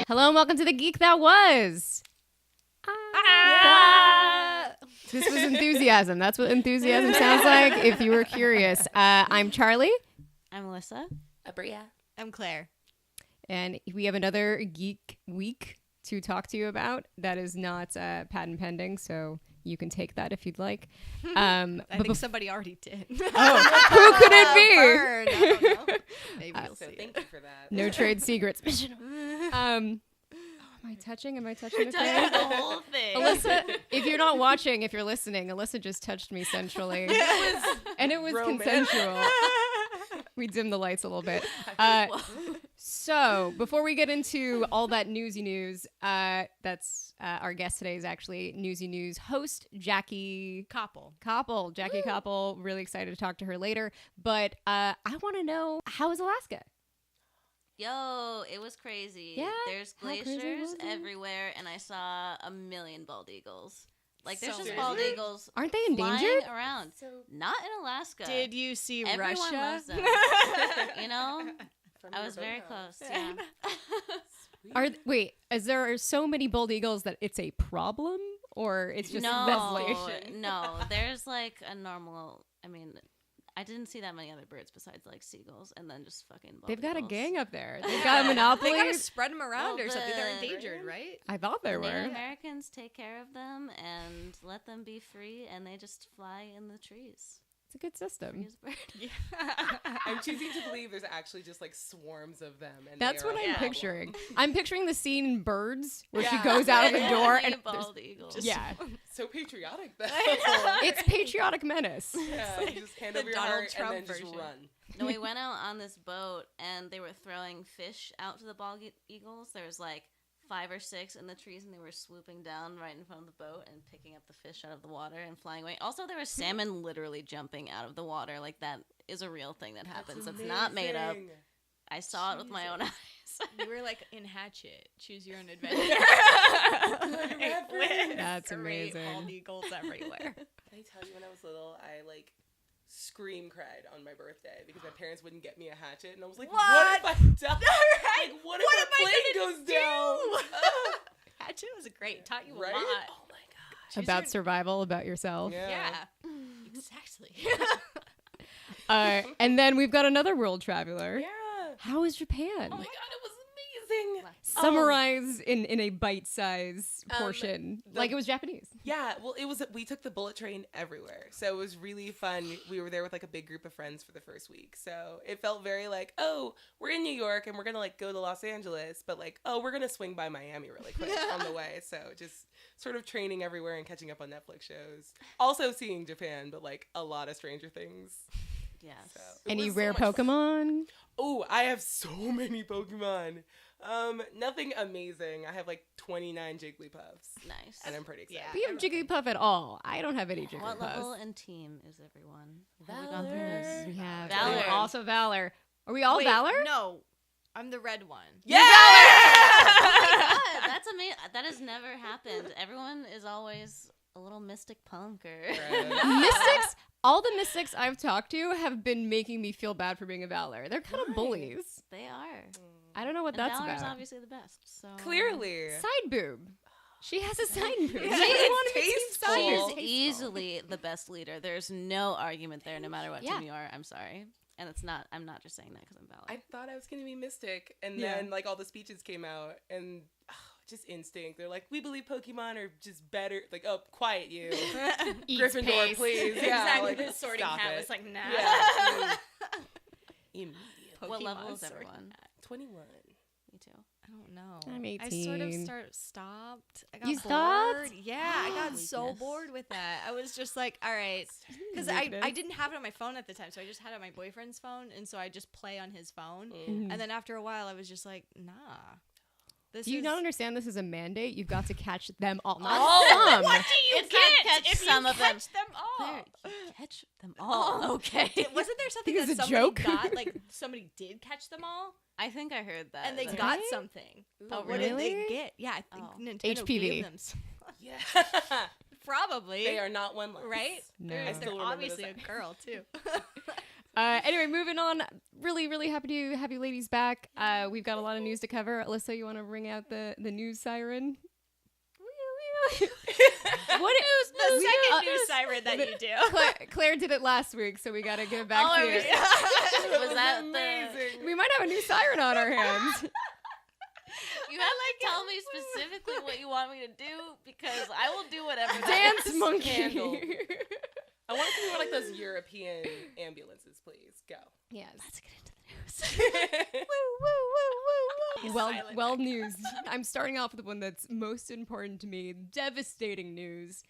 Hello and welcome to the Geek That Was. This was enthusiasm. That's what enthusiasm sounds like if you were curious. I'm Charley. I'm Alyssa. Aabria. I'm Clare. And we have another Geek Week to talk to you about that is not patent pending, so you can take that if you'd like. I think somebody already did. Oh, who could it be? Burn. I don't know. Maybe you'll So see thank you for that. No trade secrets. Am I touching the thing? The whole thing. Alyssa, if you're not watching, if you're listening, Alyssa just touched me sensually. And it was romantic. consensual. We dimmed the lights a little bit. So before we get into all that newsy news, that's our guest today is actually Newsy News host, Jackie Koppel. Jackie Koppel. Really excited to talk to her later. But I want to know, how is Alaska? Yo, it was crazy. Yeah? There's How crazy glaciers was it? everywhere, and I saw a million bald eagles. Like, there's So just many. bald eagles Aren't they flying endangered? around. Not in Alaska. Did you see Everyone Russia? loves them. You know? From I your was very boathouse. close, yeah. Wait, is there so many bald eagles that it's a problem, or it's just desolation? No, there's like a normal, I mean, I didn't see that many other birds besides like seagulls and then just fucking bald They've got a eagles. gang up there. They've got a monopoly. They gotta spread them around Well, or something. They're the- endangered, right? I thought there The Native were. Americans take care of them and let them be free, and they just fly in the trees. It's a good system. Free as a bird. I'm choosing to believe there's actually just like swarms of them. And That's they are what a I'm problem. picturing. I'm picturing the scene in Birds where she Yeah. goes out of the door Only and there's, bald eagles. yeah, So patriotic though. it's patriotic menace. Yeah, you just hand the over your Donald heart Trump and then version. just run. No, we went out on this boat, and they were throwing fish out to the bald eagles. There was like 5 or 6 in the trees, and they were swooping down right in front of the boat and picking up the fish out of the water and flying away. Also, there was salmon literally jumping out of the water. Like, that is a real thing that happens. It's not made up. Amazing. I saw it with my own eyes. You were like in Hatchet. Choose your own adventure. That's Great amazing. bald eagles everywhere. Can I tell you, when I was little, I like scream cried on my birthday because my parents wouldn't get me a hatchet, and I was like, "What if I die? Like, what if the plane goes down?" Hatchet was great. Taught you a Right? lot. Oh my gosh. About survival, about yourself. Yeah. Exactly. And then we've got another world traveler. Yeah. How is Japan? Oh my god, it was amazing. Summarize in a bite-size portion, the- like it was Japanese. Yeah, well, we took the bullet train everywhere. So it was really fun. We were there with like a big group of friends for the first week. So it felt very like, oh, we're in New York and we're going to like go to Los Angeles, but like, oh, we're going to swing by Miami really quick on the way. So just sort of training everywhere and catching up on Netflix shows. Also seeing Japan, but like a lot of Stranger Things. Yes. So it Any was so rare much fun. Pokemon? Oh, I have so many Pokemon. Nothing amazing. I have like 29 Jigglypuffs. Nice. And I'm pretty excited. Yeah. We have Jigglypuff at all. I don't have any What level Jigglypuffs. and team is everyone? Have we gone through this? We have Valor. Also Valor. Are we all Wait, Valor? No. I'm the red one. Yeah! God, that's amazing. That has never happened. Everyone is always a little mystic punk or Mystics, all the Mystics I've talked to have been making me feel bad for being a Valor. They're kind of bullies. They are. I don't know what And that's Valor's about. obviously the best. So Clearly. Side boob. She has a side boob. Yeah, She it's wanted to be tasteful. side She's boob. easily the best leader. There's no argument there, no matter what Yeah. team you are. I'm sorry. And it's not. I'm not just saying that because I'm Valor. I thought I was going to be Mystic. And Yeah. then, like, all the speeches came out. And just instinct. They're like, we believe Pokemon are just better. Like, oh, quiet you. Eats Gryffindor, paste. please. Yeah, Exactly. like, The sorting stop hat it. was like, nah. Yeah. Immediately. What level Pokemon is sorting everyone? hat. 21. Me too. I don't know. I'm I sort of 18. stopped. I got You bored. stopped? Yeah, I got so Weakness. bored with that. I was just like, all right. Because I didn't have it on my phone at the time, so I just had it on my boyfriend's phone, and so I just play on his phone. Mhm. And then after a while, I was just like, nah. This Do you is not understand this is a mandate? You've got to catch them all. Not Oh, some. What do you It's not get catch if some you of them. catch them all? Claire, you catch them all. Okay. Wasn't there something Think that it's a somebody joke? got? Like somebody did catch them all, I think I heard that. and they Really? got something. But what did really? they get? Yeah, I think Oh. Nintendo HPV. gave them. Yeah. Probably. They are not one less. right. No. I They're still remember obviously this. a girl too. Anyway, moving on. really, really happy to have you ladies back. We've got a lot of news to cover. Alyssa, you want to ring out the news siren? What is the second news siren that you do? Claire did it last week, so we got to give it back to you. Was that amazing? We might have a new siren on our hands. You have to tell me specifically what you want me to do, because I will do whatever. Dance monkey. Handle. I want it to be more like those European ambulances, please. Go. Yes. Let's get into the news. Well, news. I'm starting off with one that's most important to me. Devastating news.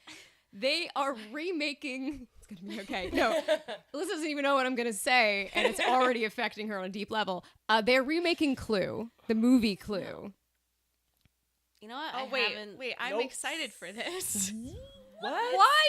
They are remaking. It's gonna be okay. No, Alyssa doesn't even know what I'm gonna say, and it's already affecting her on a deep level. They're remaking Clue, the movie Clue. You know what? Oh, wait. I'm excited for this. What? Why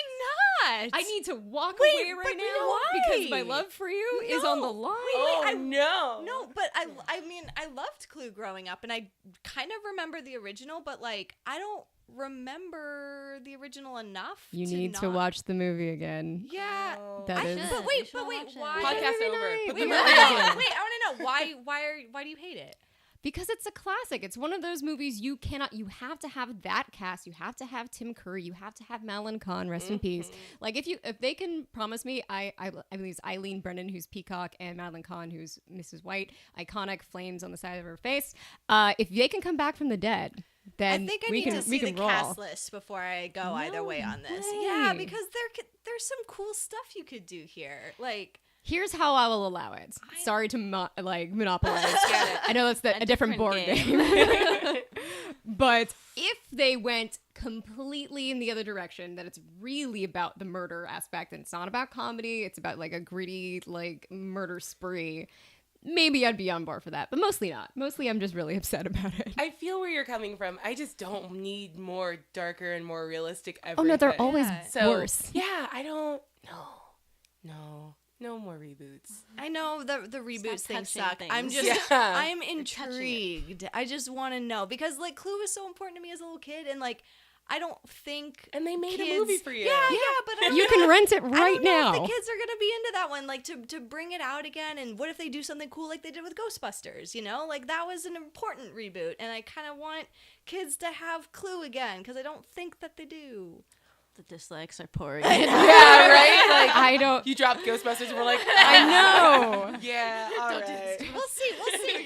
not? I need to walk Wait, away right but now why? because my love for you is on the line. Oh, no. No, but I mean, I loved Clue growing up, and I kind of remember the original, but like, I don't remember the original enough. You need to watch the movie again. Yeah. Oh. That is. But wait, why? Podcast over. Put the Wait, movie I on. want to know why do you hate it? Because it's a classic. It's one of those movies you have to have that cast. You have to have Tim Curry. You have to have Madeline Kahn, rest in peace. Like if they can promise me, I believe it's Eileen Brennan, who's Peacock, and Madeline Kahn, who's Mrs. White, iconic flames on the side of her face. If they can come back from the dead, then I think I we need can, to we see the can roll. cast list before I go either way on this. Yeah, because there's some cool stuff you could do here. Like, here's how I will allow it. Sorry to monopolize. I know that's a different board game. game. But if they went completely in the other direction, that it's really about the murder aspect and it's not about comedy, it's about like a gritty like murder spree, maybe I'd be on board for that. But mostly not. Mostly I'm just really upset about it. I feel where you're coming from. I just don't need more darker and more realistic everything. Oh no, they're always worse. Yeah, I don't. No more reboots. I know the reboots things touching suck. things. I'm just Yeah. I'm intrigued. I just want to know because like Clue was so important to me as a little kid, and like I don't think And they made kids, a movie for you. Yeah, but I You can rent it right I don't know now. if the kids are gonna be into that one, like to bring it out again. And what if they do something cool like they did with Ghostbusters? You know, like that was an important reboot, and I kind of want kids to have Clue again because I don't think that they do. The dislikes are pouring. Yeah, right? Like, I don't. you dropped Ghostbusters and we're like, I know. yeah, all right. We'll see.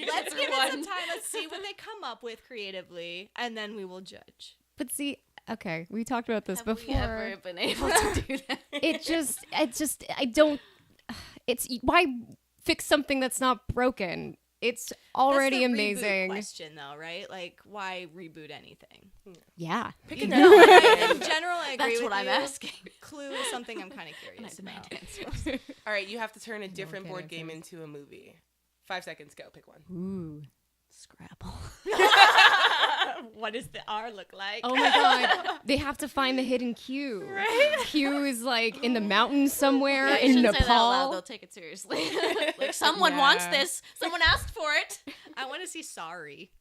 Let's give it some time. Let's see what they come up with creatively, and then we will judge. But see, okay, we talked about this Have before. we ever been able to do that? It's why fix something that's not broken? It's already That's the amazing. Reboot question, though, right? Like, why reboot anything? Yeah. Pick a In number. general, I agree That's with what I'm you. asking. Clue is something I'm kind of curious about. All right, you have to turn a different Okay, board game into a movie. 5 seconds, go. Pick one. Ooh. Scrabble. What does the R look like? Oh my god. They have to find the hidden Q. Right? Q is like in the mountains somewhere You in shouldn't say that out loud. Nepal. They'll take it seriously. Like someone wants this. Someone asked for it. I want to see Sorry.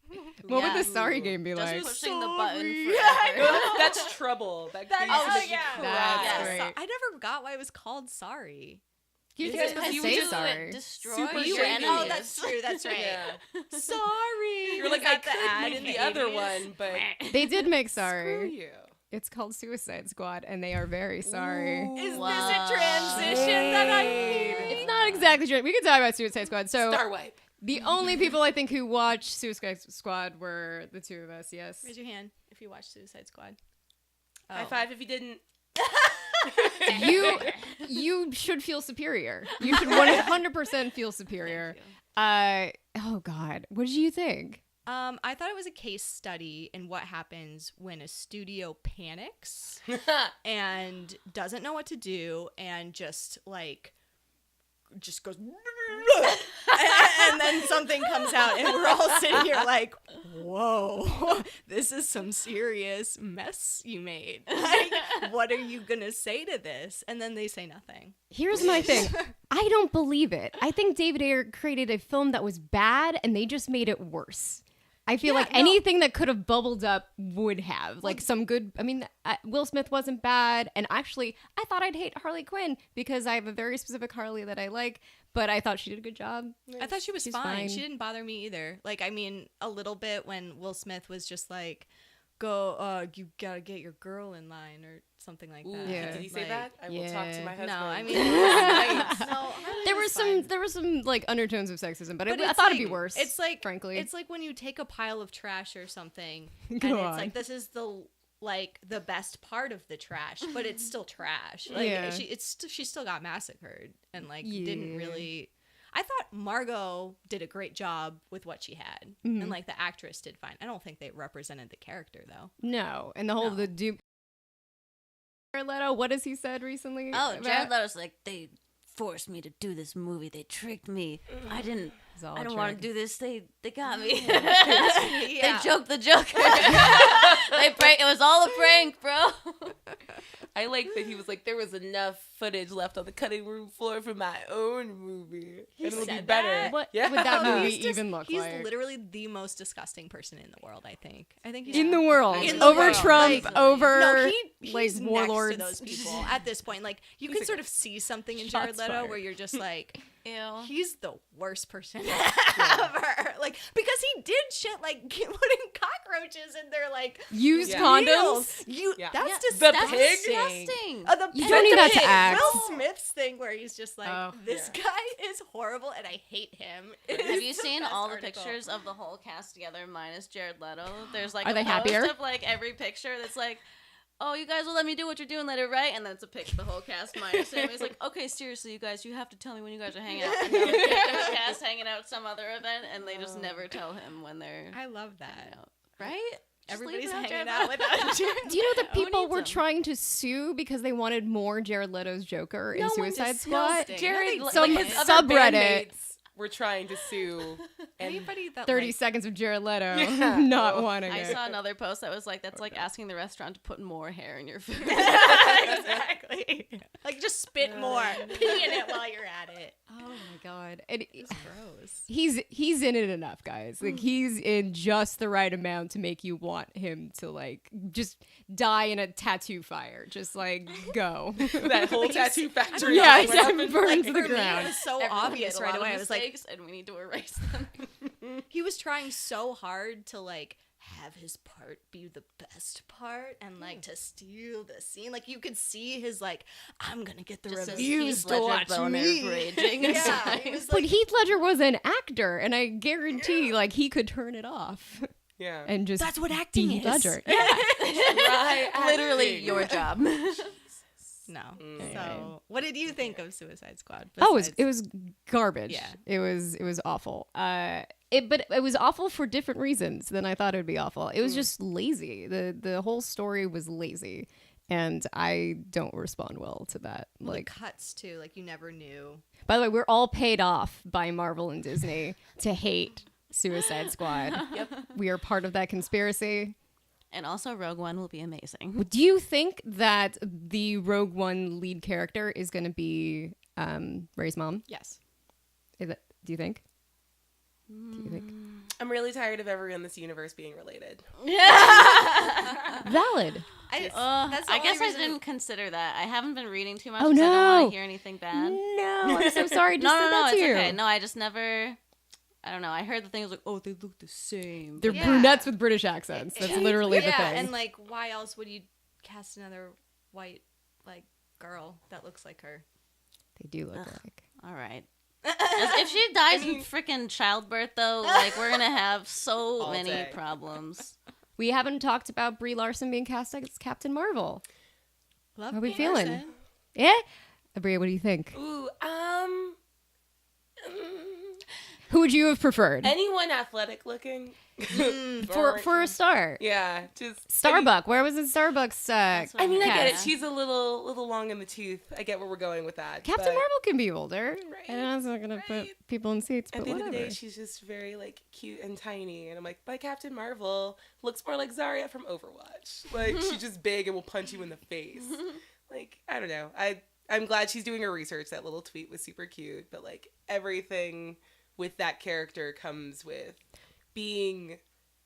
What Yeah. would the sorry game be Just like? pushing the button Sorry. forever. That's trouble. That That used to is- make me yeah. cry. That's Yes. great. I never got why it was called Sorry. You Because just you say just sorry. Destroy Super your shady. enemies. Oh, that's true. That's right. Yeah. Sorry. You're like, Was I that the could ad make in the other 80s? one, but They did make screw sorry. you. It's called Suicide Squad, and they are very sorry. Is Wow. this a transition that I need? It's not exactly true. We can talk about Suicide Squad. So Star wipe. the only people I think who watched Suicide Squad were the two of us. Yes. Raise your hand if you watch Suicide Squad. High five if you didn't. You should feel superior. You should 100% feel superior. Oh God, what did you think? I thought it was a case study in what happens when a studio panics and doesn't know what to do and just goes and then something comes out and we're all sitting here like, whoa, this is some serious mess you made. Like, what are you gonna say to this? And then they say nothing. Here's my thing. I don't believe it. I think David Ayer created a film that was bad and they just made it worse. I feel like anything that could have bubbled up would have. Like some good, I mean, Will Smith wasn't bad. And actually, I thought I'd hate Harley Quinn because I have a very specific Harley that I like. but I thought she did a good job. I thought she was She's fine. fine. She didn't bother me either. Like, I mean, a little bit when Will Smith was just like, go, you gotta get your girl in line or something like that. Ooh, Yeah. did he say Like, that? I will talk to my husband. No, I mean, There were some like undertones of sexism, but I it's thought it'd be like- worse. It's like frankly, it's like when you take a pile of trash or something, and Go it's on. like this is the best part of the trash, but it's still trash. Like Yeah. she still got massacred and like Yeah. didn't really. I thought Margot did a great job with what she had, Mhm. and like the actress did fine. I don't think they represented the character though. no, and the whole No. the dupe. Jared Leto, what has he said recently? Oh, about- Jared Leto's like, they forced me to do this movie. They tricked me. I didn't. It's all I don't a want trick. to do this. They got me. Yeah. They joked the joke. It was all a prank, bro. I like that he was like, there was enough footage left on the cutting room floor for my own movie. And it'll be said better. that? What Yeah. would that movie He's just- even look he's like? literally the most disgusting person in the world. I think he's In the world, In the over world. Trump, Like, over no, like he's warlords. next to those people at this point. Like you He's can a sort guy. of see something in Shots Jared Leto fired. where you're just like, Ew. he's the worst person ever. Like because he did shit like putting cockroaches in their like Used Yeah. condoms. meals. Yeah. That's The disgusting. pig? Disgusting. The You pig- don't need the that to pig. act. Will Smith's thing where he's just like, Oh. this guy is horrible and I hate him. It Have is you the seen best all the article. pictures of the whole cast together minus Jared Leto? There's like Are a they post happier? of like every picture that's like, oh, you guys will let me do what you're doing later, right? And then it's a pic of the whole cast minus him. He's like, okay, seriously, you guys, you have to tell me when you guys are hanging out. And then there's the cast hanging out at some other event, and they just never tell him when they're I love hanging that. out. Right? Just Everybody's leave it hanging Jared out Leto. without Jared. Do you know that Who people needs were them? trying to sue because they wanted more Jared Leto's Joker in No one Suicide dis- Squad? Disgusting. Jared, No, they Some like his didn't. other subreddit. bandmates were trying to sue. And Anybody that 30 like, seconds of Jared Leto Yeah. not Oh. wanting I it. saw another post that was like, that's like asking the restaurant to put more hair in your food. exactly. Like just spit more, pee in it while you're at it. Oh my god. And It's gross. he's in it enough, guys. Like he's in just the right amount to make you want him to like just die in a tattoo fire. Just like go. that whole tattoo factory. yeah, went up in it burns flames. to For the me, ground. it was so Everyone obvious made a right lot of away. I was like, mistakes, and we need to erase them. he was trying so hard to like have his part be the best part and like to steal the scene. Like you could see his like, I'm gonna get the Just says reviews Heath to Ledger watch boner me. raging Yeah, inside. he was But like, Heath Ledger was an actor, and I guarantee like he could turn it off Yeah. and just that's what be acting Heath is. Ledger. Right, Literally acting. your job. No. Mm. So, what did you think of Suicide Squad? Oh, besides- it was garbage. Yeah. It was awful. But it was awful for different reasons than I thought it would be awful. It was just lazy. The whole story was lazy, and I don't respond well to that. Well, Like, the cuts too. Like you never knew. by the way, we're all paid off by Marvel and Disney to hate Suicide Squad. Yep. We are part of that conspiracy. And also, Rogue One will be amazing. Do you think that the Rogue One lead character is going to be Rey's mom? Yes. Do you think? Do you think? I'm really tired of everyone in this universe being related. Valid. That's the I guess only I reason- didn't consider that. I haven't been reading too much Oh, because I don't no. want to hear anything bad. No, I'm so sorry. Just No, said no, that no, to it's you. okay. No, I just never. I don't know. I heard the thing was like, oh, they look the same. They're Yeah. brunettes with British accents. That's literally the yeah, thing. and like, why else would you cast another white like girl that looks like her? They do look like. All right. If she dies in freaking childbirth, though, like we're gonna have so All many day. problems. We haven't talked about Brie Larson being cast as Captain Marvel. Love How are we Brie feeling? Larson. Yeah? Aabria, what do you think? Ooh, Who would you have preferred? anyone athletic looking? For a star. Yeah, just Starbuck. Where was it Starbucks? That's what I mean, I get it. Cast. She's a little long in the tooth. I get where we're going with that. Captain but Marvel can be older. Right, I know it's not going to put right. people in seats, At but the end of the whatever. day, she's just very like cute and tiny, and I'm like, but Captain Marvel looks more like Zarya from Overwatch. Like she's just big and will punch you in the face. Like I don't know. I'm glad she's doing her research. That little tweet was super cute, but like everything with that character comes with being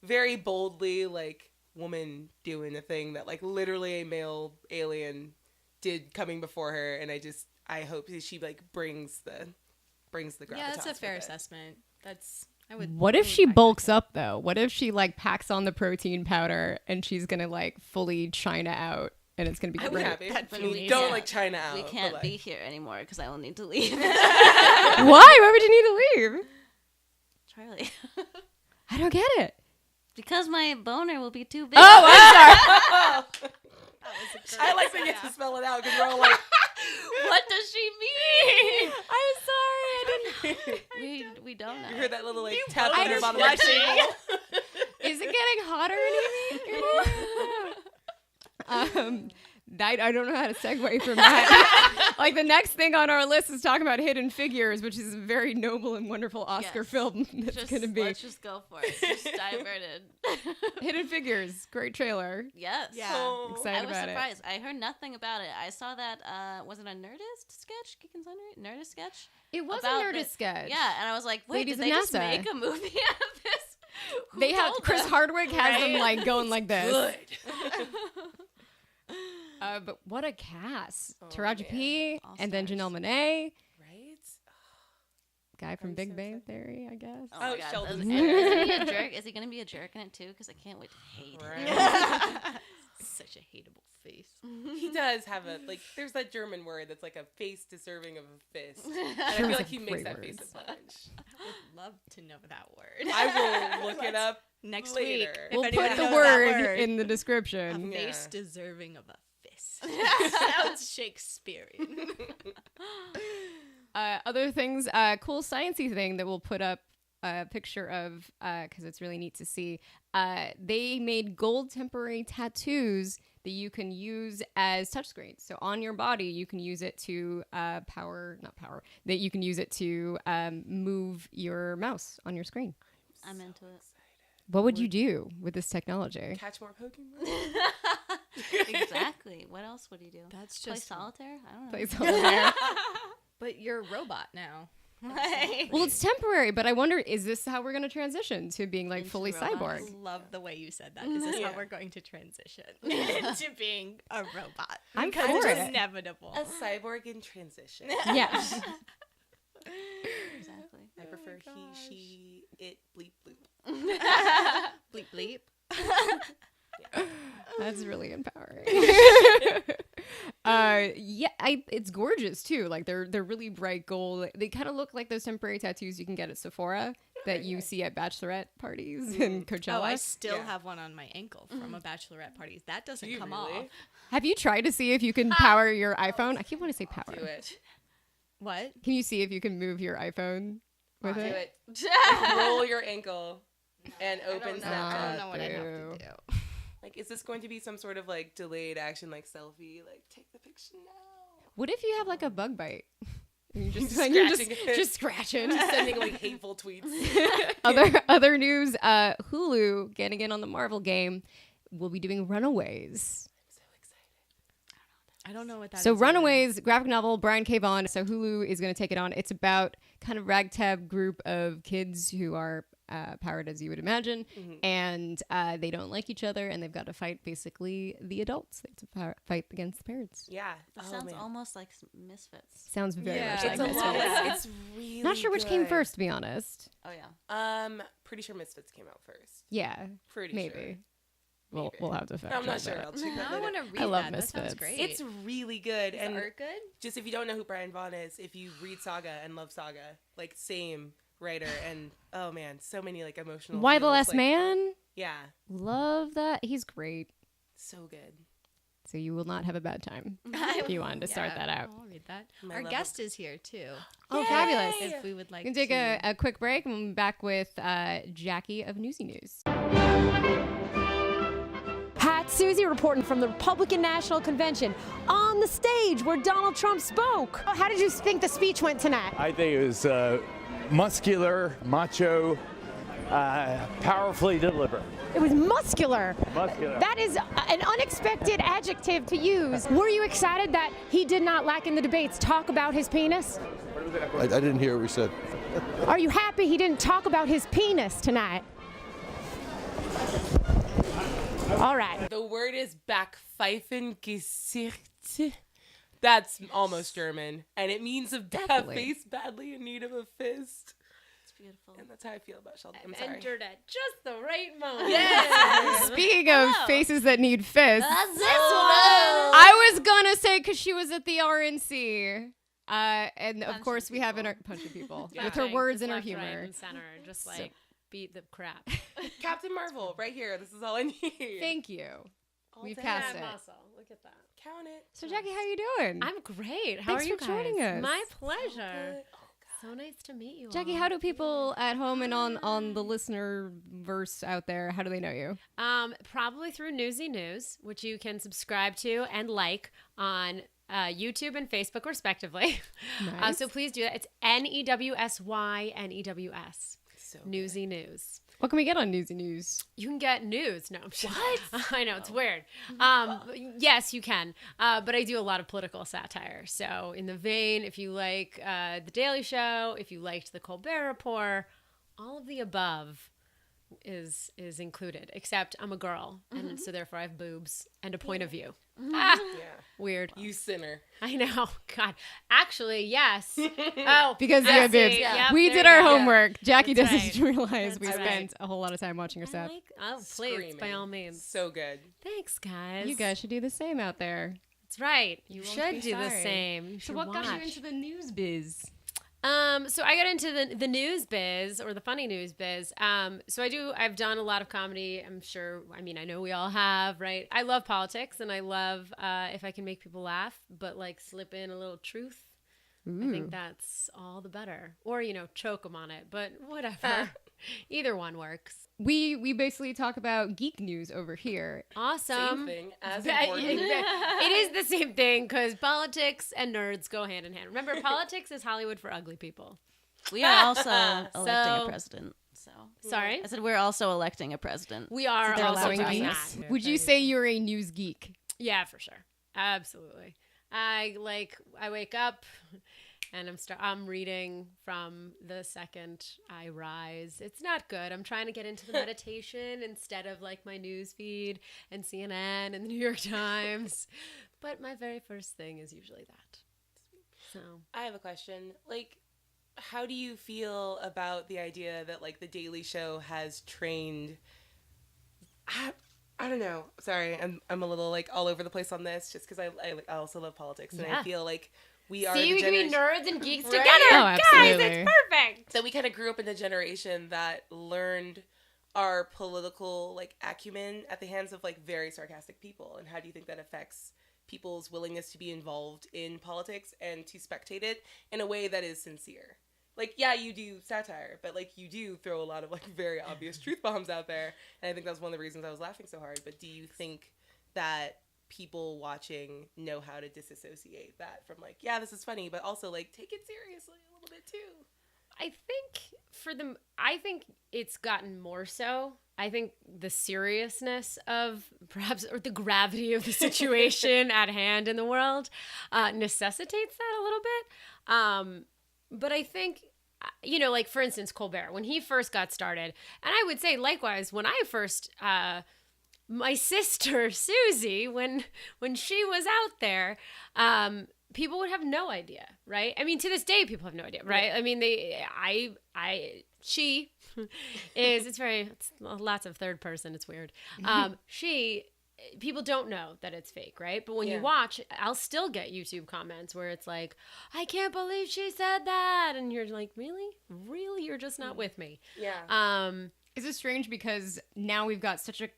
very boldly like woman doing a thing that like literally a male alien did coming before her, and I hope that she like brings the brings the gravitas. Yeah, that's a fair with it. assessment. What if she bulks up though? What if she like packs on the protein powder and she's gonna like fully China out and it's gonna be I'd be great? happy. That'd be I mean, amazing. don't like China out. We but, can't like, be here anymore because I will need to leave. Why? Why would you need to leave? Charlie. I don't get it. Because my boner will be too big. Oh, I'm sorry. I like that you have to spell it out because we're all like, What does she mean? I'm sorry. I didn't. We don't know. you heard that little like tap I on the just bottom of the table. Is it getting hotter in here? I don't know how to segue from that. Like the next thing on our list is talking about Hidden Figures, which is a very noble and wonderful Oscar Yes. film that's going to be. Let's just go for it. Just diverted. Hidden Figures, great trailer. Yes. Yeah. Oh. Excited I was about surprised. I heard nothing about it. I saw that, was it a Nerdist sketch? Geek and Nerdist sketch? it. It was About a Nerdist the- sketch. Yeah, and I was like, wait, Ladies did of they just NASA. make a movie out of this? Who They have told Chris them? Hardwick has them Right? like going like this. Good. But what a cast! Oh, Taraji man. P. All and then stars. Janelle Monáe, Right? guy from I'm Big so Bang excited. Theory, I guess. Oh, my Oh, God. Sheldon. Is he a jerk? Is he going to be a jerk in it too? Because I can't wait to hate him. Right. Such a hateable face. He does have a like. There's that German word that's like a face deserving of a fist. And I Germans feel like have he makes great that face words. a bunch. I would love to know that word. I will look it up Next later. week. We'll if anyone put the knows that word in the description. A face Yeah. deserving of a fist. Sounds Shakespearean. Other things, cool sciencey thing that we'll put up a picture of because it's really neat to see. They made gold temporary tattoos that you can use as touchscreens. So on your body, you can use it to that you can use it to move your mouse on your screen. I'm into it. What would you do with this technology? Catch more Pokemon. Exactly. What else would you do? That's Play just. solitaire? I don't know. Place on there. But you're a robot now. Well, it's temporary, but I wonder, is this how we're going to transition to being like Into fully robots? cyborg? Love the way you said that. Is this Yeah. how we're going to transition into being a robot? I'm Because for it's it. inevitable. A cyborg in transition. Yes. Exactly. I prefer he, she, it, bleep, bloop. Bleep bleep. That's really empowering. It's gorgeous too. Like they're really bright gold. They kind of look like those temporary tattoos you can get at Sephora that you see at bachelorette parties and Coachella. Oh, I still Yeah. have one on my ankle from a bachelorette party. That doesn't Do you come really? off. Have you tried to see if you can power your iPhone? I keep wanting to say power. Do it. What? Can you see if you can move your iPhone with Do it? it. Roll your ankle and open I Snapchat. don't know what I'd have to do. Like, is this going to be some sort of like delayed action, like selfie? Like, take the picture now. What if you have like a bug bite? And you're just, Just you're just, scratching it. just scratching. Sending like hateful tweets. Other news, Hulu getting in on the Marvel game. We'll be doing Runaways. So excited. I don't know what that is. So either. Runaways, graphic novel, Brian K. Vaughan. So Hulu is going to take it on. It's about kind of ragtag group of kids who are powered, as you would imagine, and they don't like each other, and they've got to fight basically the adults. They have to fight against the parents. Yeah. That Oh, sounds man. almost like Misfits. Sounds very Yeah. much It's like a this. lot. Yeah. It's really Not sure which came good. first, to be honest. Oh, yeah. Pretty sure Misfits came out first. Yeah, Pretty maybe. sure. We'll Maybe. have to fact I'm not check sure. that. I'll check that I later. want to read I love that. That sounds Misfits. great. It's really good. Is And the art good? just if you don't know who Brian Vaughan is, if you read Saga and love Saga, like same writer, and oh man, so many like emotional. Why the feels, Last like, Man? Yeah, Love that. He's great. so good. So you will not have a bad time if you wanted to start that out. I'll read that. My Our level. guest is here too. Oh, Yay! fabulous. If we would like We can take to. a quick break and we'll be back with Jackie of Newsy News. Pat Susie reporting from the Republican National Convention on the stage where Donald Trump spoke. How did you think the speech went tonight? I think it was muscular, macho, powerfully delivered. It was muscular. Muscular. That is an unexpected adjective to use. Were you excited that he did not, like in the debates, talk about his penis? I didn't hear what we said. Are you happy he didn't talk about his penis tonight? All right. The word is backpfeifengesicht. That's almost German, and it means a Definitely. face badly in need of a fist. It's beautiful. And that's how I feel about Sheldon. I'm sorry. Entered at just the right moment. Yes. Speaking of faces that need fists, That's this one. I was gonna say because she was at the RNC, and of Punching course we have people. punching people Yeah. with her words and her Left, right, humor. and center, just like beat the crap. Captain Marvel, right here. This is all I need. Thank you. All We've day. passed it. muscle. Look at that. Count it. So Jackie, how you doing? I'm great. How Thanks are you for guys? joining us. My pleasure. Good. So nice to meet you. Jackie, all. how do people at home and on the listener verse out there, how do they know you? Probably through Newsy News, which you can subscribe to and like on YouTube and Facebook, respectively. Nice. So please do that. It's NEWSY NEWS. So Newsy News. What can we get on Newsy News? You can get news. No, what? I know, it's weird. Yes, you can. But I do a lot of political satire. So in the vein, if you like The Daily Show, if you liked The Colbert Report, all of the above is included, except I'm a girl. And so therefore I have boobs and a point of view. Yeah. Weird. You sinner. I know. God. Actually, yes. Oh, Because you I have boobs. see. Yep, We there did you our go. homework. Jackie That's doesn't right. realize we That's spent right. a whole lot of time watching her I stuff. please, by all means. So good. Thanks, guys. You guys should do the same out there. That's right. You won't should be do the sorry. same. You So should what got you watch. into the news biz? So I got into the news biz, or the funny news biz. I've done a lot of comedy. I know we all have, right? I love politics, and I love if I can make people laugh, but like slip in a little truth. I think that's all the better. Or, choke them on it, but whatever. Either one works. We basically talk about geek news over here. Awesome. Same thing. As That- important. it is the same thing because politics and nerds go hand in hand. Remember, politics is Hollywood for ugly people. We are also electing So- a president. So Sorry? I said we're also electing a president. We are They're also allowing doing geeks. that. Would you say you're a news geek? Yeah, for sure. Absolutely. I wake up and I'm reading from the second I rise. It's not good. I'm trying to get into the meditation instead of like my news feed and CNN and the New York Times. But my very first thing is usually that. So I have a question. Like, how do you feel about the idea that like the Daily Show has trained? I don't know. Sorry, I'm a little like all over the place on this, just because I also love politics, and I feel like we are. see, the we can be generation- nerds and geeks Right? together. Oh, Guys, absolutely. it's perfect. So we kind of grew up in a generation that learned our political like acumen at the hands of like very sarcastic people. And how do you think that affects people's willingness to be involved in politics and to spectate it in a way that is sincere? Like, yeah, you do satire, but like you do throw a lot of like very obvious truth bombs out there. And I think that's one of the reasons I was laughing so hard. But do you think that people watching know how to disassociate that from like, yeah, this is funny, but also like take it seriously a little bit too? I think it's gotten more so. I think the seriousness of perhaps, or the gravity of the situation at hand in the world necessitates that a little bit. But I think, like for instance, Colbert, when he first got started, and I would say likewise, when I first, my sister Susie, when she was out there, people would have no idea, right? I mean, to this day, people have no idea, right? Yeah. I mean, she is, it's lots of third person. It's weird. People don't know that it's fake, right? But when you watch, I'll still get YouTube comments where it's like, I can't believe she said that. And you're like, really? Really? You're just not with me. Yeah. Is it strange because now we've got such a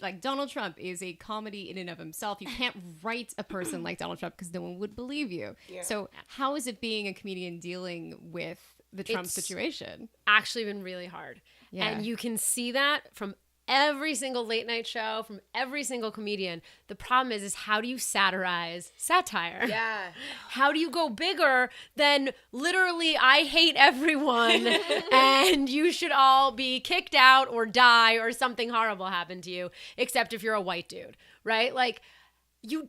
like Donald Trump is a comedy in and of himself. You can't write a person like Donald Trump because no one would believe you. Yeah. So how is it being a comedian dealing with the Trump situation? Actually been really hard. Yeah. And you can see that from every single late night show, from every single comedian. The problem is how do you satirize satire? Yeah. How do you go bigger than literally I hate everyone and you should all be kicked out or die or something horrible happen to you, except if you're a white dude, right? Like you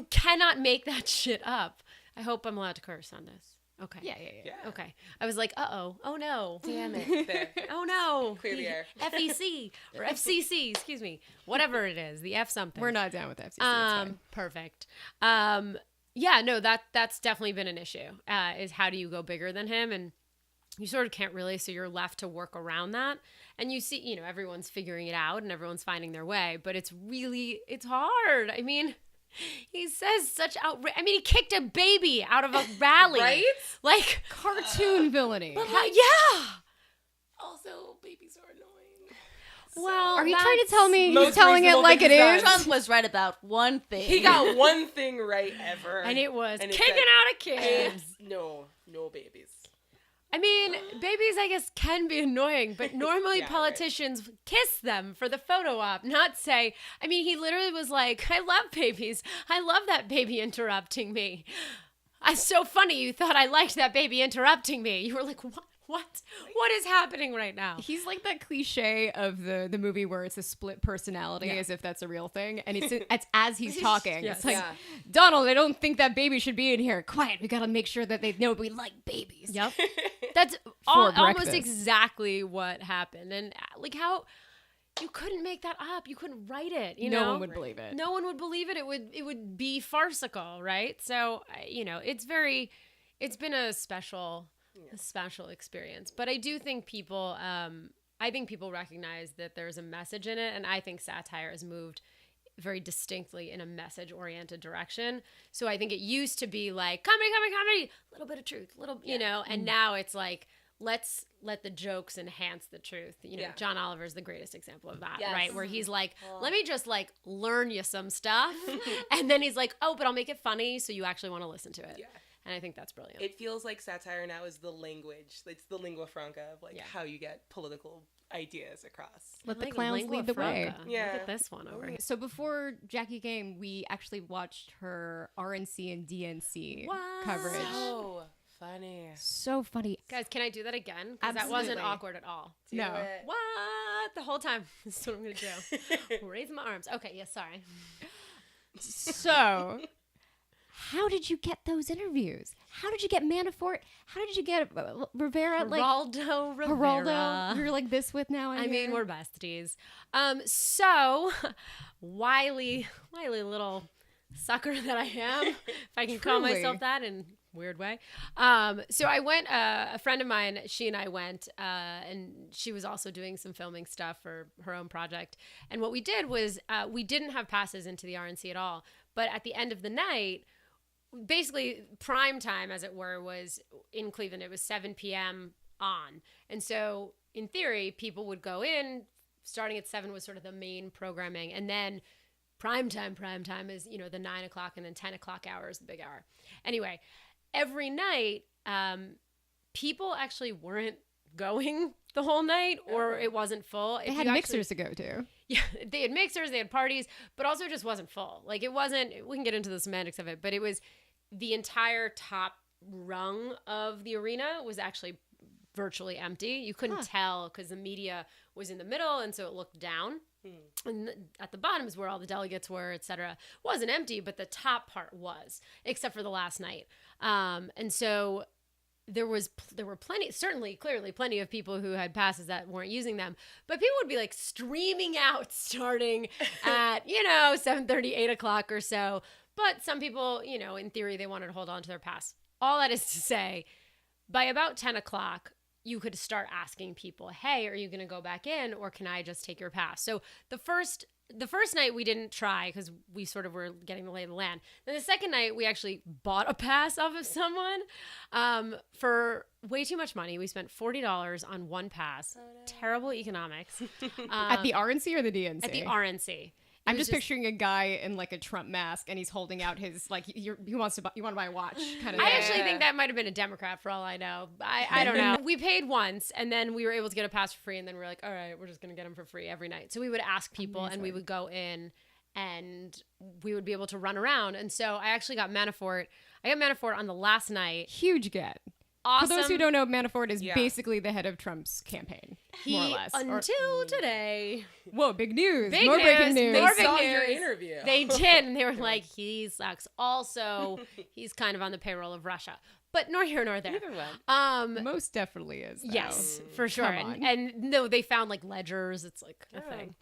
cannot make that shit up. I hope I'm allowed to curse on this. Okay. Yeah. Okay. I was like, oh no. Damn it. There. Oh no. Clear the air. FEC or FCC, excuse me. Whatever it is, the F something. We're not down with FCC. It's fine. Perfect. Yeah, no, that's definitely been an issue, is how do you go bigger than him? And you sort of can't really, so you're left to work around that. And you see, everyone's figuring it out and everyone's finding their way, but it's hard. I mean, he says such he kicked a baby out of a rally. Right? Like, Cartoon villainy. yeah. Also, babies are annoying. Well, Are you trying to tell me he's most telling it reasonable like it thing is? he's done. Trump was right about one thing. He got one thing right ever. And it was And it kicking said, out of kids. No babies. I mean, babies, I guess, can be annoying, but normally Yeah, politicians kiss them for the photo op, not say, he literally was like, I love babies. I love that baby interrupting me. It's so funny. You thought I liked that baby interrupting me. You were like, what? What is happening right now? He's like that cliche of the movie where it's a split personality, as if that's a real thing. And it's as he's talking. Yes. It's like, Yeah. Donald, I don't think that baby should be in here. Quiet. We got to make sure that they know we like babies. Yep. That's For almost breakfast. exactly what happened. And like how you couldn't make that up. You couldn't write it. You know, No one would believe it. No one would believe it. It would be farcical, right? So it's been a special experience. But I do think people recognize that there's a message in it, and I think satire has moved very distinctly in a message-oriented direction. So I think it used to be like comedy, little bit of truth, and now it's like let's let the jokes enhance the truth. John Oliver's the greatest example of that, Yes. right? Where he's like, let me just like learn you some stuff, and then he's like, oh, but I'll make it funny so you actually want to listen to it. Yeah. And I think that's brilliant. It feels like satire now is the language. It's the lingua franca of how you get political ideas across. Let the Like clowns lingua lead the way. franca. Yeah. Look at this one over here. So before Jackie came, we actually watched her RNC and DNC coverage. So funny. So funny. Guys, can I do that again? Because that wasn't Absolutely. awkward at all. No. What? The whole time. This is what I'm going to do. Raise my arms. Okay, yeah, sorry. So, how did you get those interviews? How did you get Manafort? How did you get Rivera? Geraldo Rivera. Geraldo, you're like this with now. I mean, we're besties. So, wily little sucker that I am, if I can call Truly. myself that in a weird way. So I went, a friend of mine, she and I went, and she was also doing some filming stuff for her own project. And what we did was we didn't have passes into the RNC at all. But at the end of the night, basically prime time, as it were, was in Cleveland. It was 7 p.m. on. And so in theory, people would go in, starting at 7 was sort of the main programming. And then prime time is, the 9 o'clock and then 10 o'clock hour is the big hour. Anyway, every night, people actually weren't going the whole night, or it wasn't full. They had mixers to go to. Yeah, they had mixers, they had parties, but also it just wasn't full. Like it wasn't, we can get into the semantics of it, but it was the entire top rung of the arena was actually virtually empty. You couldn't tell because the media was in the middle, and so it looked down. And at the bottom is where all the delegates were, etc. Wasn't empty, but the top part was, except for the last night. And so there were clearly plenty of people who had passes that weren't using them, but people would be like streaming out starting at 7:30, 8 o'clock or so. But some people, in theory, they wanted to hold on to their pass. All that is to say, by about 10 o'clock, you could start asking people, hey, are you going to go back in, or can I just take your pass? So the first night we didn't try because we sort of were getting the lay of the land. Then the second night we actually bought a pass off of someone for way too much money. We spent $40 on one pass. Terrible economics. At the RNC or the DNC? At the RNC. I'm just picturing a guy in like a Trump mask, and he's holding out his you want to buy a watch kind of. I actually think that might have been a Democrat for all I know. I don't know. We paid once, and then we were able to get a pass for free, and then we were like, all right, we're just gonna get them for free every night. So we would ask people, and we would go in, and we would be able to run around. And so I actually got Manafort. I got Manafort on the last night. Huge get. Awesome. For those who don't know, Manafort is basically the head of Trump's campaign, more or less. Until today. Whoa, big news. Big More news. breaking news. More big saw news. your interview. They did, and they were like, he sucks. Also, he's kind of on the payroll of Russia. But nor here nor there. Either way. Most definitely is, though. Yes, for sure. Come on. And no, they found like ledgers. It's like a thing.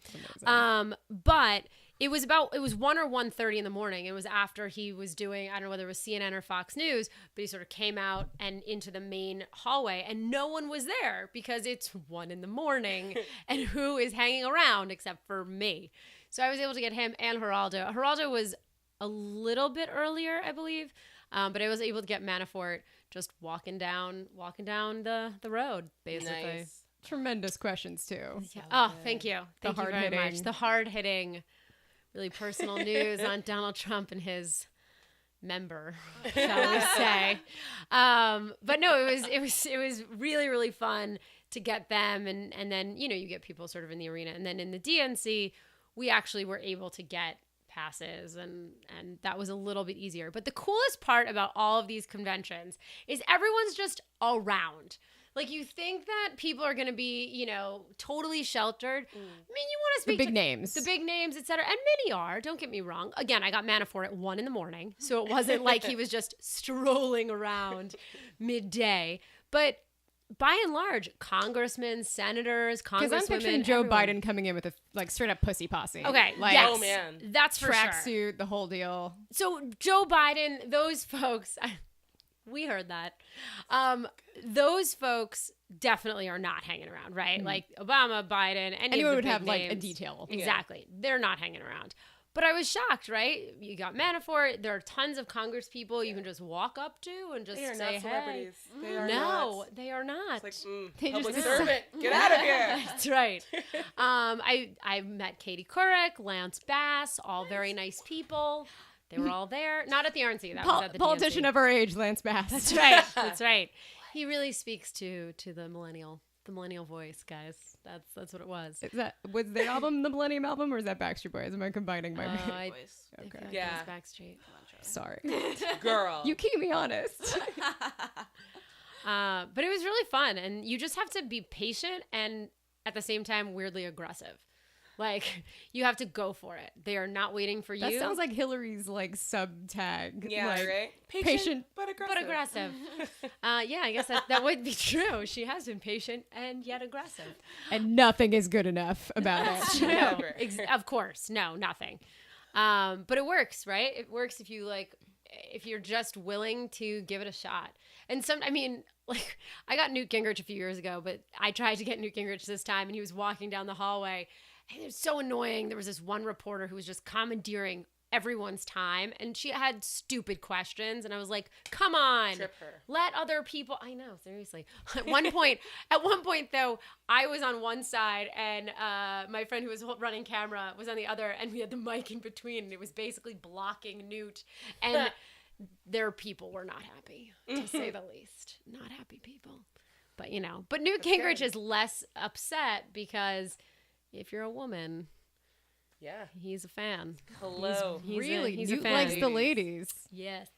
Amazing. But it was 1 or 1:30 in the morning. It was after he was doing, I don't know whether it was CNN or Fox News, but he sort of came out and into the main hallway and no one was there because it's 1 in the morning and who is hanging around except for me. So I was able to get him and Geraldo. Geraldo was a little bit earlier, I believe, but I was able to get Manafort just walking down the road, basically. Nice. Tremendous questions too. Yeah. Oh, thank you. Thank you very hard-hitting. much. The hard-hitting, really personal news on Donald Trump and his member, shall we say. But no, it was really, really fun to get them. And then, you get people sort of in the arena. And then in the DNC, we actually were able to get passes and that was a little bit easier. But the coolest part about all of these conventions is everyone's just around. Like, you think that people are going to be, totally sheltered. I mean, you want to speak The big names, et cetera. And many are, don't get me wrong. Again, I got Manafort at 1 in the morning, so it wasn't like he was just strolling around midday. But by and large, congressmen, senators, Because congresswomen. I'm picturing Joe everyone. Biden coming in with a straight up pussy posse. Okay, like, yes, Oh, man. that's for sure. tracksuit, the whole deal. So Joe Biden, those folks, we heard that. Those folks definitely are not hanging around, right? Like Obama, Biden, Anyone would have names. like a detail. Exactly. They're not hanging around. But I was shocked, right? You got Manafort. There are tons of Congress people you can just walk up to and just They are say, not celebrities. hey. They are No, not. they are not. It's like, They public just- servant, get out of here. That's right. I met Katie Couric, Lance Bass, all very nice people. They were all there. Not at the RNC. That was at the Politician DNC. of our age, Lance Bass. That's right. That's right. He really speaks to the millennial voice, guys. That's what it was. Was the album the Millennium album, or is that Backstreet Boys? Am I combining my? I Voice. think Okay. that Yeah. was Backstreet. Sorry, Girl. you keep me honest. But it was really fun, and you just have to be patient and at the same time weirdly aggressive. Like, you have to go for it. They are not waiting for That you. sounds like Hillary's sub tag. Yeah, like, right? Patient but aggressive. but aggressive. Yeah, I guess that would be true. She has been patient and yet aggressive. and nothing is good enough about it. No, of course, no, nothing. But it works, right? It works if you're just willing to give it a shot. And I got Newt Gingrich a few years ago, but I tried to get Newt Gingrich this time, and he was walking down the hallway, and it was so annoying. There was this one reporter who was just commandeering everyone's time, and she had stupid questions, and I was like, come on, Trip her. let other people. I know, seriously. At one point though, I was on one side, and my friend who was running camera was on the other, and we had the mic in between, and it was basically blocking Newt, and their people were not happy, to say the least. Not happy people. But Newt Gingrich is less upset because if you're a woman, Yeah. he's a fan. Hello. He's a Newt fan. likes the ladies. Yes.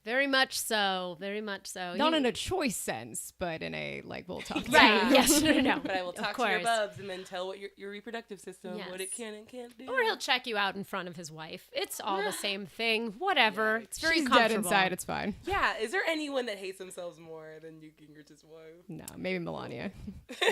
Very much so. Very much so. Not in a choice sense, but in a we'll talk. Right. to. Yes. No. But I will Of talk to your course. bubs and then tell what your reproductive system, what it Yes. can and can't do. Or he'll check you out in front of his wife. It's all the same thing. Whatever. It's very She's comfortable. dead inside. It's fine. Yeah. Is there anyone that hates themselves more than Newt Gingrich's wife? No, maybe Melania.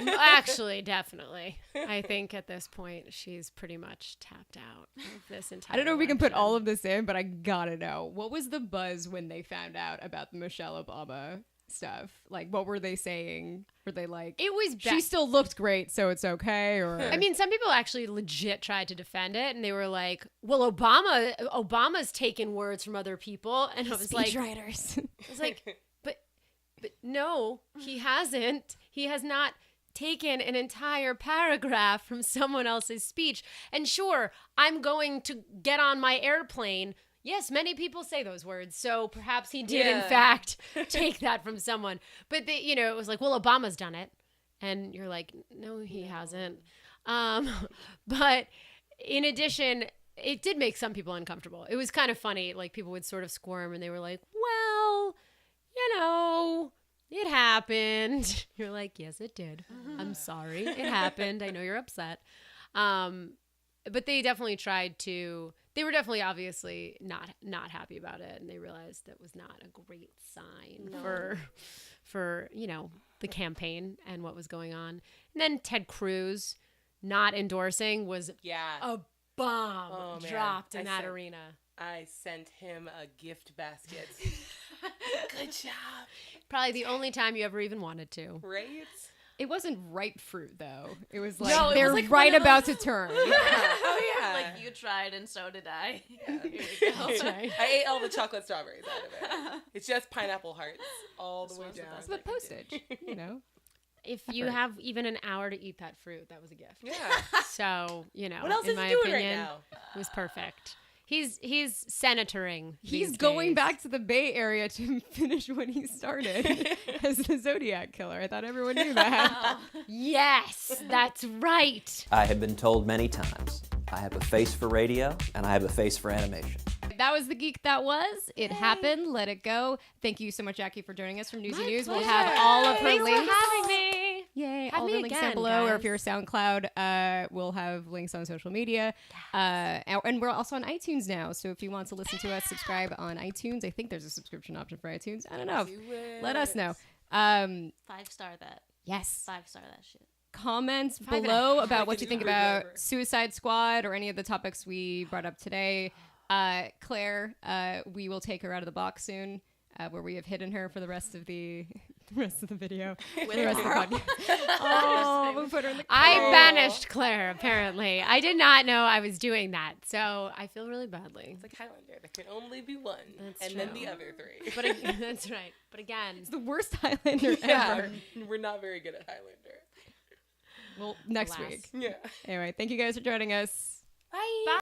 Actually, definitely. I think at this point she's pretty much tapped out of this entire I don't know if we can put election. all of this in, but I gotta know. What was the buzz when they found out about the Michelle Obama stuff? Like, what were they saying? Were they like, It was she still looked great, so it's okay? Or I mean, some people actually legit tried to defend it, and they were like, "Well, Obama's taken words from other people," and I was like, writers. I was like, but no, he hasn't. He has not taken an entire paragraph from someone else's speech. And sure, I'm going to get on my airplane. Yes, many people say those words, so perhaps he did in fact take that from someone. But it was like, well, Obama's done it, and you're like, no, he hasn't. But in addition, it did make some people uncomfortable. It was kind of funny. Like, people would sort of squirm, and they were like, well, it happened. You're like, yes, it did. I'm sorry. It happened. I know you're upset. But they definitely tried to. They were definitely obviously not happy about it, and they realized that was not a great sign for the campaign and what was going on. And then Ted Cruz not endorsing was a bomb Oh, man. dropped in I that sent- arena. I sent him a gift basket. Good job. Probably the only time you ever even wanted to. Right? It wasn't ripe fruit though. It was like No, it they're was like right one of about those- to turn. Oh, yeah. Like, you tried and so did I. Yeah. Here you go. That's right. I ate all the chocolate strawberries out of it. It's just pineapple hearts all the This way one's the down. best. But postage, you know. If you have even an hour to eat that fruit, that was a gift. Yeah. So, What else in is my he doing opinion, right now? it was perfect. He's senatoring. He's these going days. back to the Bay Area to finish what he started as the Zodiac killer. I thought everyone knew that. Yes, that's right. I have been told many times, I have a face for radio and I have a face for animation. That was the Geek That Was. It happened. Let it go. Thank you so much, Jackie, for joining us from Newsy My News. We'll pleasure. have all of her Thanks links. for having me. Yay. Have all me the links down again, below. Or guys. if you're a SoundCloud, we'll have links on social media. And we're also on iTunes now. So if you want to listen to us, subscribe on iTunes. I think there's a subscription option for iTunes. I don't know. Let us know. 5-star that. Yes. 5-star that shit. Comments 5.5. below about what you Like think an about Uber. Suicide Squad or any of the topics we brought up today. Claire, we will take her out of the box soon, where we have hidden her for the rest of the video. With the rest of the Carl. podcast. Oh, we put her in the I car. banished Claire, apparently. I did not know I was doing that, so I feel really badly. It's like Highlander. There can only be one. That's and then true. the other three. But that's right. But again, It's the worst Highlander yeah, ever. we're not very good at Highlander. Well, next Alas. week. Yeah. Anyway, thank you guys for joining us. bye.